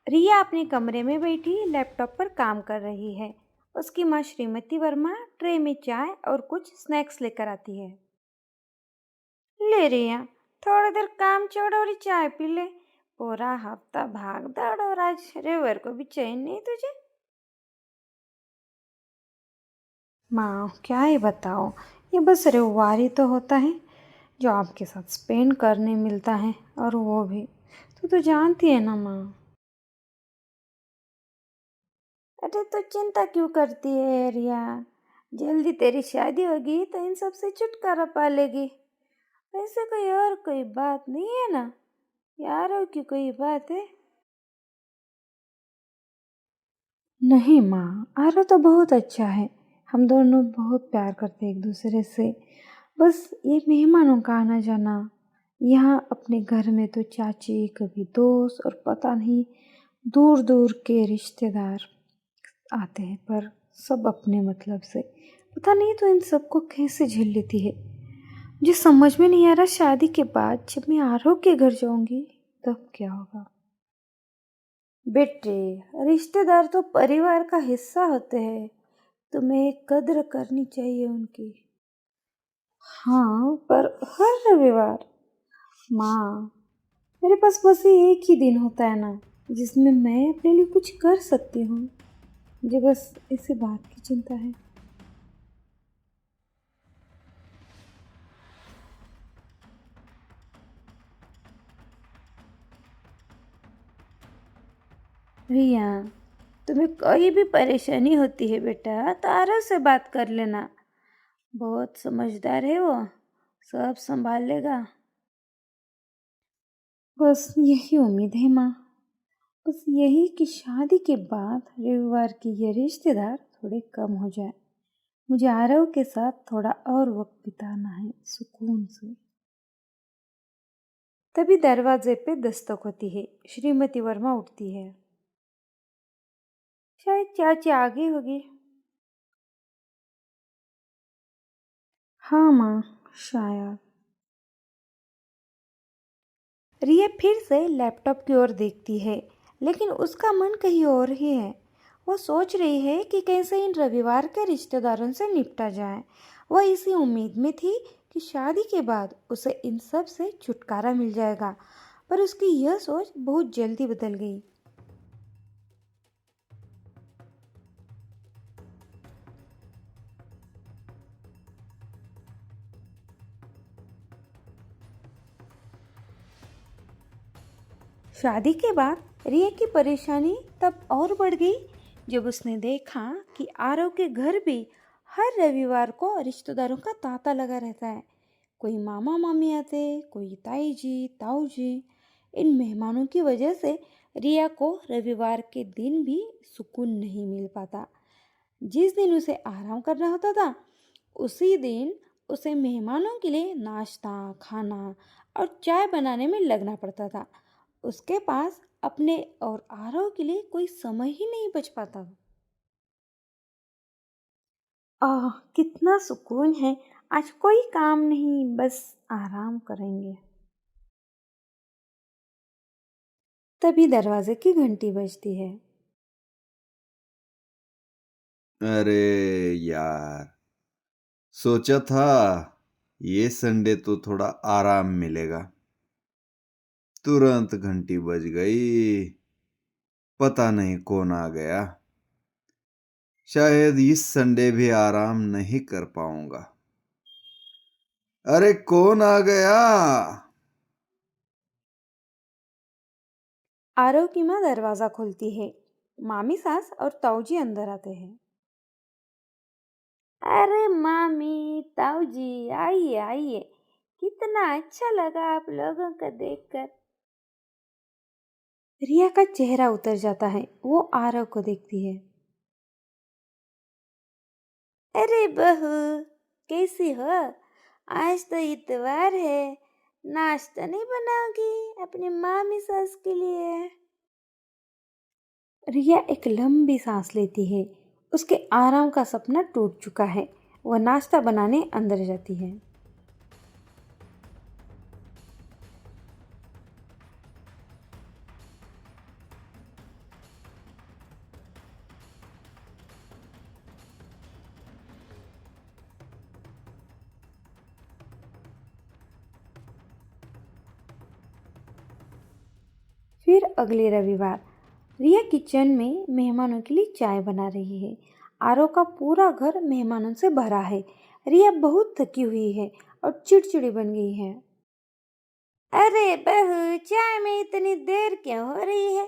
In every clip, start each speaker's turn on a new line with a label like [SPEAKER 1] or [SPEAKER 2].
[SPEAKER 1] रिया अपने कमरे में बैठी लैपटॉप पर काम कर रही है। उसकी माँ श्रीमती वर्मा ट्रे में चाय और कुछ स्नैक्स लेकर आती है। ले रिया, थोड़ी देर काम छोड़ और चाय पी ले। पूरा हफ्ता भाग दौड़ और आज रविवार को भी चैन नहीं तुझे। माँ क्या ही बताओ, ये बस रविवार ही तो होता है जो आपके साथ स्पेंड करने मिलता है, और वो भी तो जानती है ना माँ। अरे तो चिंता क्यों करती है रिया, जल्दी तेरी शादी होगी तो इन सब से छुटकारा पा लेगी। ऐसे कोई बात नहीं है ना, यारों की कोई बात है। नहीं माँ, आरो तो बहुत अच्छा है। हम दोनों बहुत प्यार करते हैं एक दूसरे से। बस ये मेहमानों का आना जाना, यहाँ अपने घर में तो चाची कभी दोस्त और पता नहीं दूर दूर के रिश्तेदार आते हैं, पर सब अपने मतलब से। पता नहीं तो इन सबको कैसे झेल लेती है। मुझे समझ में नहीं आ रहा, शादी के बाद जब मैं आरव के घर जाऊंगी तब क्या होगा। बेटे, रिश्तेदार तो परिवार का हिस्सा होते हैं, तुम्हें कद्र करनी चाहिए उनकी। हाँ, पर हर रविवार माँ, मेरे पास बस ये एक ही दिन होता है ना, जिसमें मैं अपने लिए कुछ कर सकती हूँ। मुझे बस इसी बात की चिंता है। रिया, तुम्हें कोई भी परेशानी होती है बेटा तो आरव से बात कर लेना। बहुत समझदार है वो, सब संभाल लेगा। बस यही उम्मीद है माँ, बस यही कि शादी के बाद रविवार की ये रिश्तेदार थोड़े कम हो जाए। मुझे आरव के साथ थोड़ा और वक्त बिताना है सुकून से। तभी दरवाजे पे दस्तक होती है। श्रीमती वर्मा उठती है। शायद चाची आ गई होगी। हाँ माँ, शायद। रिया फिर से लैपटॉप की ओर देखती है, लेकिन उसका मन कहीं और ही है। वो सोच रही है कि कैसे इन रविवार के रिश्तेदारों से निपटा जाए। वह इसी उम्मीद में थी कि शादी के बाद उसे इन सब से छुटकारा मिल जाएगा, पर उसकी यह सोच बहुत जल्दी बदल गई। शादी के बाद रिया की परेशानी तब और बढ़ गई जब उसने देखा कि आरव के घर भी हर रविवार को रिश्तेदारों का तांता लगा रहता है। कोई मामा मामी आते, कोई ताई जी ताऊ जी। इन मेहमानों की वजह से रिया को रविवार के दिन भी सुकून नहीं मिल पाता। जिस दिन उसे आराम करना होता था, उसी दिन उसे मेहमानों के लिए नाश्ता, खाना और चाय बनाने में लगना पड़ता था। उसके पास अपने और आरव के लिए कोई समय ही नहीं बच पाता। आह, कितना सुकून है। आज कोई काम नहीं, बस आराम करेंगे। तभी दरवाजे की घंटी बजती है।
[SPEAKER 2] अरे यार, सोचा था ये संडे तो थोड़ा आराम मिलेगा। तुरंत घंटी बज गई। पता नहीं कौन आ गया। शायद इस संडे भी आराम नहीं कर पाऊंगा। अरे कौन आ गया?
[SPEAKER 1] आरव की माँ दरवाजा खोलती है। मामी सास और ताऊजी अंदर आते हैं। अरे मामी, ताऊजी, आइए आइए। कितना अच्छा लगा आप लोगों को देखकर। रिया का चेहरा उतर जाता है। वो आरव को देखती है। अरे बहू, कैसी हो? आज तो इतवार है, नाश्ता नहीं बनाओगी अपनी मामी सास के लिए? रिया एक लंबी सांस लेती है। उसके आराम का सपना टूट चुका है। वह नाश्ता बनाने अंदर जाती है। फिर अगले रविवार रिया किचन में मेहमानों के लिए चाय बना रही है। आरव का पूरा घर मेहमानों से भरा है। रिया बहुत थकी हुई है और चिड़चिड़ी बन गई है। अरे बहू, चाय में इतनी देर क्यों हो रही है?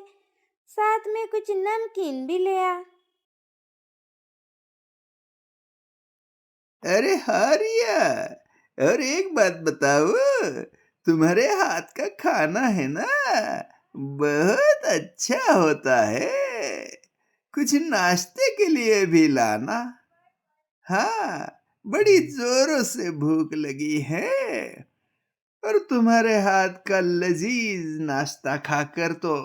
[SPEAKER 1] साथ में कुछ नमकीन भी ले आ।
[SPEAKER 2] अरे हाँ रिया, और एक बात बताओ, तुम्हारे हाथ का खाना है ना, बहुत अच्छा होता है। कुछ नाश्ते के लिए भी लाना। हाँ, बड़ी जोरों से भूख लगी है, और तुम्हारे हाथ का लजीज नाश्ता खाकर तो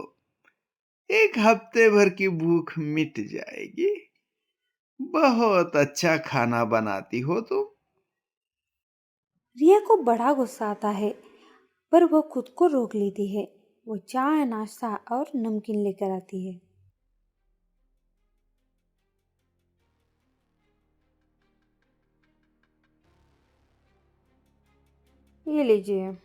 [SPEAKER 2] एक हफ्ते भर की भूख मिट जाएगी। बहुत अच्छा खाना बनाती हो तुम।
[SPEAKER 1] रिया को बड़ा गुस्सा आता है, पर वो खुद को रोक लेती है। वो चाय, नाश्ता और नमकीन लेकर आती है। ये लीजिए।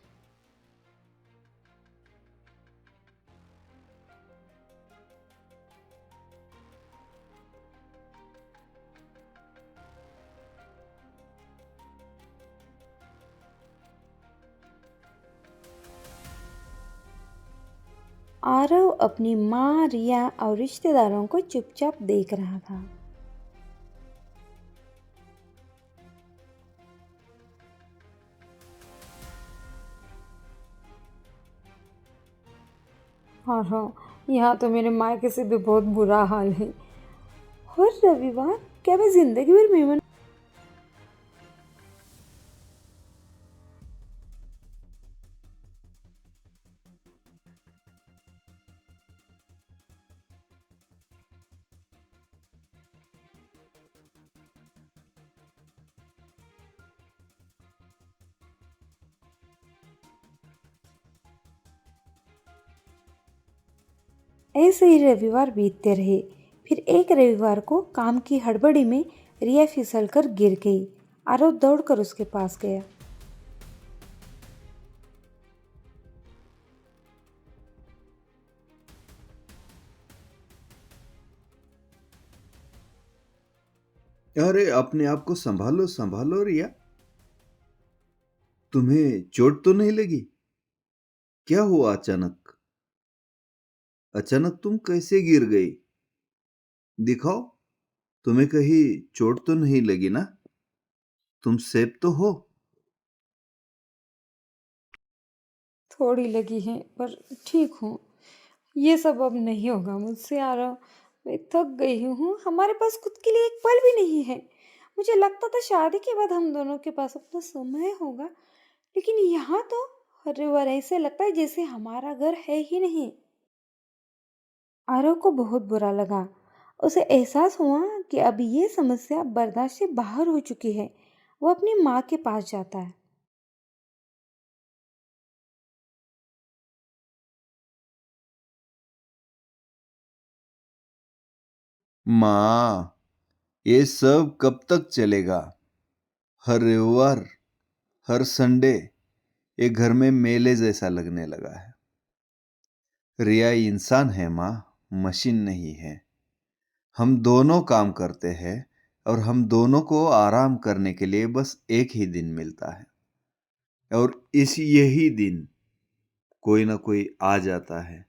[SPEAKER 1] आरव अपनी माँ, रिया और रिश्तेदारों को चुपचाप देख रहा था। हाँ हाँ, यहाँ तो मेरे मायके से भी बहुत बुरा हाल है। हर रविवार क्या मैं जिंदगी भर मेहमान। ऐसे ही रविवार बीतते रहे। फिर एक रविवार को काम की हड़बड़ी में रिया फिसलकर गिर गई। आरव दौड़कर उसके पास गया।
[SPEAKER 2] अरे अपने आप को संभालो संभालो रिया, तुम्हें चोट तो नहीं लगी? क्या हुआ अचानक? अचानक तुम कैसे गिर गई? दिखाओ, तुम्हें कहीं चोट तो नहीं लगी ना? तुम सेफ तो हो?
[SPEAKER 1] थोड़ी लगी है, पर ठीक हूँ। ये सब अब नहीं होगा मुझसे। आरव, मैं थक गई हूँ। हमारे पास खुद के लिए एक पल भी नहीं है। मुझे लगता था शादी के बाद हम दोनों के पास अपना समय होगा, लेकिन यहाँ तो हर रविवार ऐसे लगता है जैसे हमारा घर है ही नहीं। आरव को बहुत बुरा लगा। उसे एहसास हुआ कि अब ये समस्या बर्दाश्त से बाहर हो चुकी है। वो अपनी माँ के पास जाता है।
[SPEAKER 2] माँ, ये सब कब तक चलेगा? हर रविवार, हर संडे ये घर में मेले जैसा लगने लगा है। रिया इंसान है माँ, मशीन नहीं है। हम दोनों काम करते हैं, और हम दोनों को आराम करने के लिए बस एक ही दिन मिलता है, और इस यही दिन कोई ना कोई आ जाता है।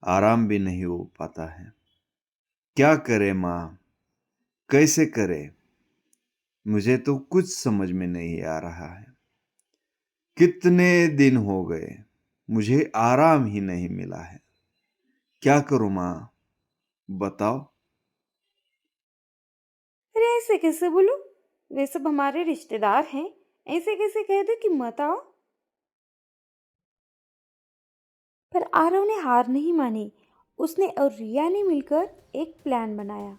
[SPEAKER 2] आराम भी नहीं हो पाता है। क्या करे माँ, कैसे करे? मुझे तो कुछ समझ में नहीं आ रहा है। कितने दिन हो गए, मुझे आराम ही नहीं मिला है। क्या करूं माँ, बताओ।
[SPEAKER 1] अरे ऐसे कैसे बोलूं? वे सब हमारे रिश्तेदार हैं। ऐसे कैसे कह दो कि मत आओ? पर आरव ने हार नहीं मानी। उसने और रिया ने मिलकर एक प्लान बनाया।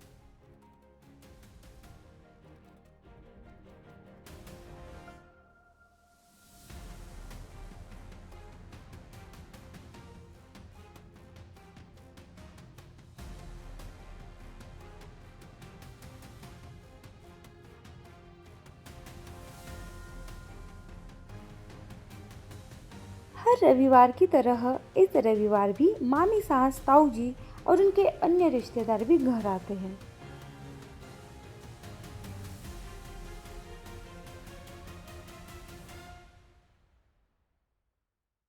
[SPEAKER 1] हर रविवार की तरह इस रविवार भी मामी सास, ताऊ जी और उनके अन्य रिश्तेदार भी घर आते हैं।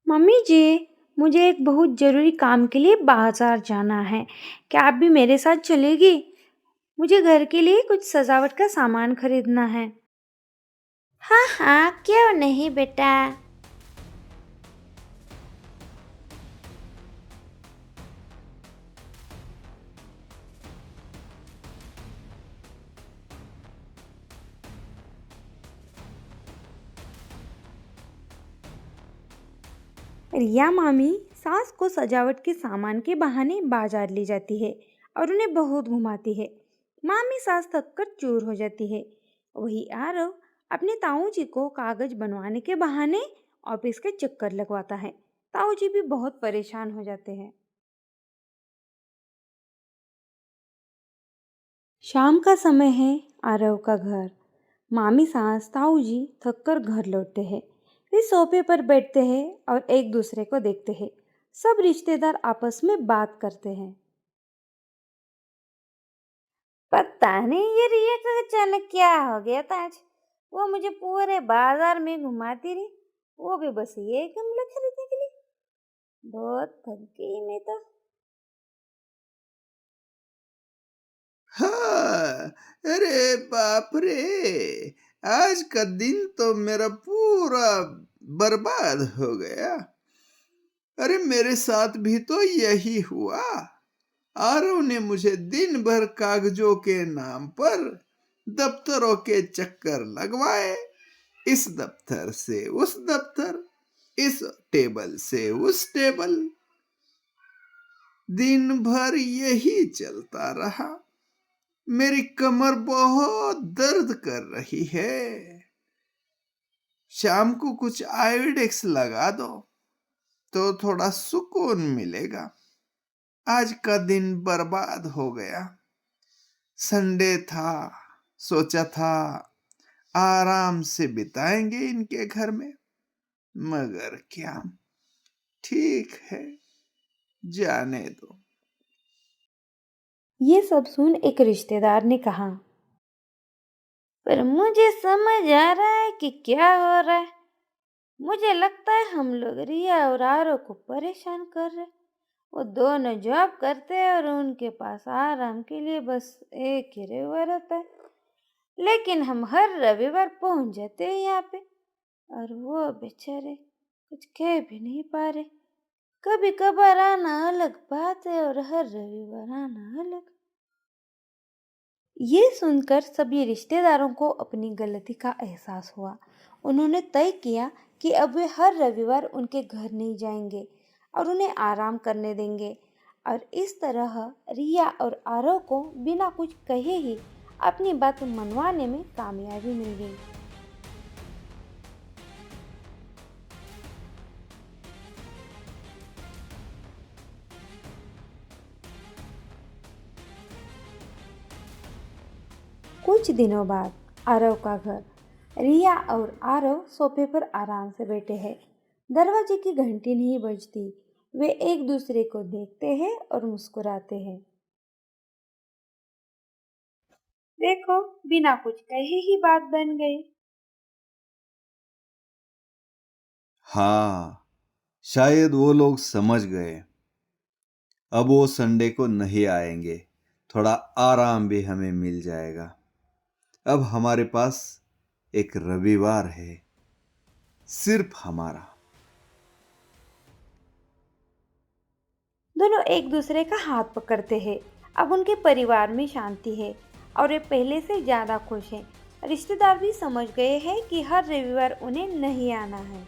[SPEAKER 1] मम्मी जी, मुझे एक बहुत ज़रूरी काम के लिए बाजार जाना है। क्या आप भी मेरे साथ चलेगी? मुझे घर के लिए कुछ सजावट का सामान खरीदना है। हाँ हाँ, क्यों नहीं बेटा। रिया मामी सास को सजावट के सामान के बहाने बाजार ले जाती है और उन्हें बहुत घुमाती है। मामी सास थक कर चूर हो जाती है। वही आरव अपने ताऊ जी को कागज बनवाने के बहाने ऑफिस के चक्कर लगवाता है। ताऊ जी भी बहुत परेशान हो जाते हैं। शाम का समय है। आरव का घर। मामी सास, ताऊ जी थक कर घर लौटते हैं। वे सोफे पर बैठते हैं और एक दूसरे को देखते हैं। सब रिश्तेदार आपस में बात करते हैं। पता नहीं ये रिया को अचानक क्या हो गया था आज। वो मुझे पूरे बाजार में घुमाती रही, वो भी बस ये गमला खरीदने के लिए। बहुत थक गई मैं तो।
[SPEAKER 2] हाँ, अरे बाप रे, आज का दिन तो मेरा पूरा बर्बाद हो गया। अरे मेरे साथ भी तो यही हुआ। आरव ने मुझे दिन भर कागजों के नाम पर दफ्तरों के चक्कर लगवाए। इस दफ्तर से उस दफ्तर, इस टेबल से उस टेबल, दिन भर यही चलता रहा। मेरी कमर बहुत दर्द कर रही है। शाम को कुछ आयोडेक्स लगा दो तो थोड़ा सुकून मिलेगा। आज का दिन बर्बाद हो गया। संडे था, सोचा था आराम से बिताएंगे इनके घर में, मगर क्या। ठीक है, जाने दो।
[SPEAKER 1] ये सब सुन एक रिश्तेदार ने कहा, पर मुझे समझ आ रहा है कि क्या हो रहा है। मुझे लगता है हम लोग रिया और आरो को परेशान कर रहे हैं। वो दोनों जॉब करते हैं और उनके पास आराम के लिए बस एक ही रविवार होता है। लेकिन हम हर रविवार पहुंच जाते हैं यहाँ पे, और वो बेचारे कुछ कह भी नहीं पा रहे। कभी कभार आना अलग बात है और हर रविवार आना अलग। ये सुनकर सभी रिश्तेदारों को अपनी गलती का एहसास हुआ। उन्होंने तय किया कि अब वे हर रविवार उनके घर नहीं जाएंगे और उन्हें आराम करने देंगे। और इस तरह रिया और आरव को बिना कुछ कहे ही अपनी बात मनवाने में कामयाबी मिल गई। कुछ दिनों बाद आरव का घर। रिया और आरव सोफे पर आराम से बैठे हैं। दरवाजे की घंटी नहीं बजती। वे एक दूसरे को देखते हैं और मुस्कुराते हैं। देखो, बिना कुछ कहे ही बात बन गई।
[SPEAKER 2] हाँ, शायद वो लोग समझ गए। अब वो संडे को नहीं आएंगे। थोड़ा आराम भी हमें मिल जाएगा। अब हमारे पास एक रविवार है, सिर्फ हमारा।
[SPEAKER 1] दोनों एक दूसरे का हाथ पकड़ते हैं। अब उनके परिवार में शांति है और वे पहले से ज़्यादा खुश हैं। रिश्तेदार भी समझ गए हैं कि हर रविवार उन्हें नहीं आना है।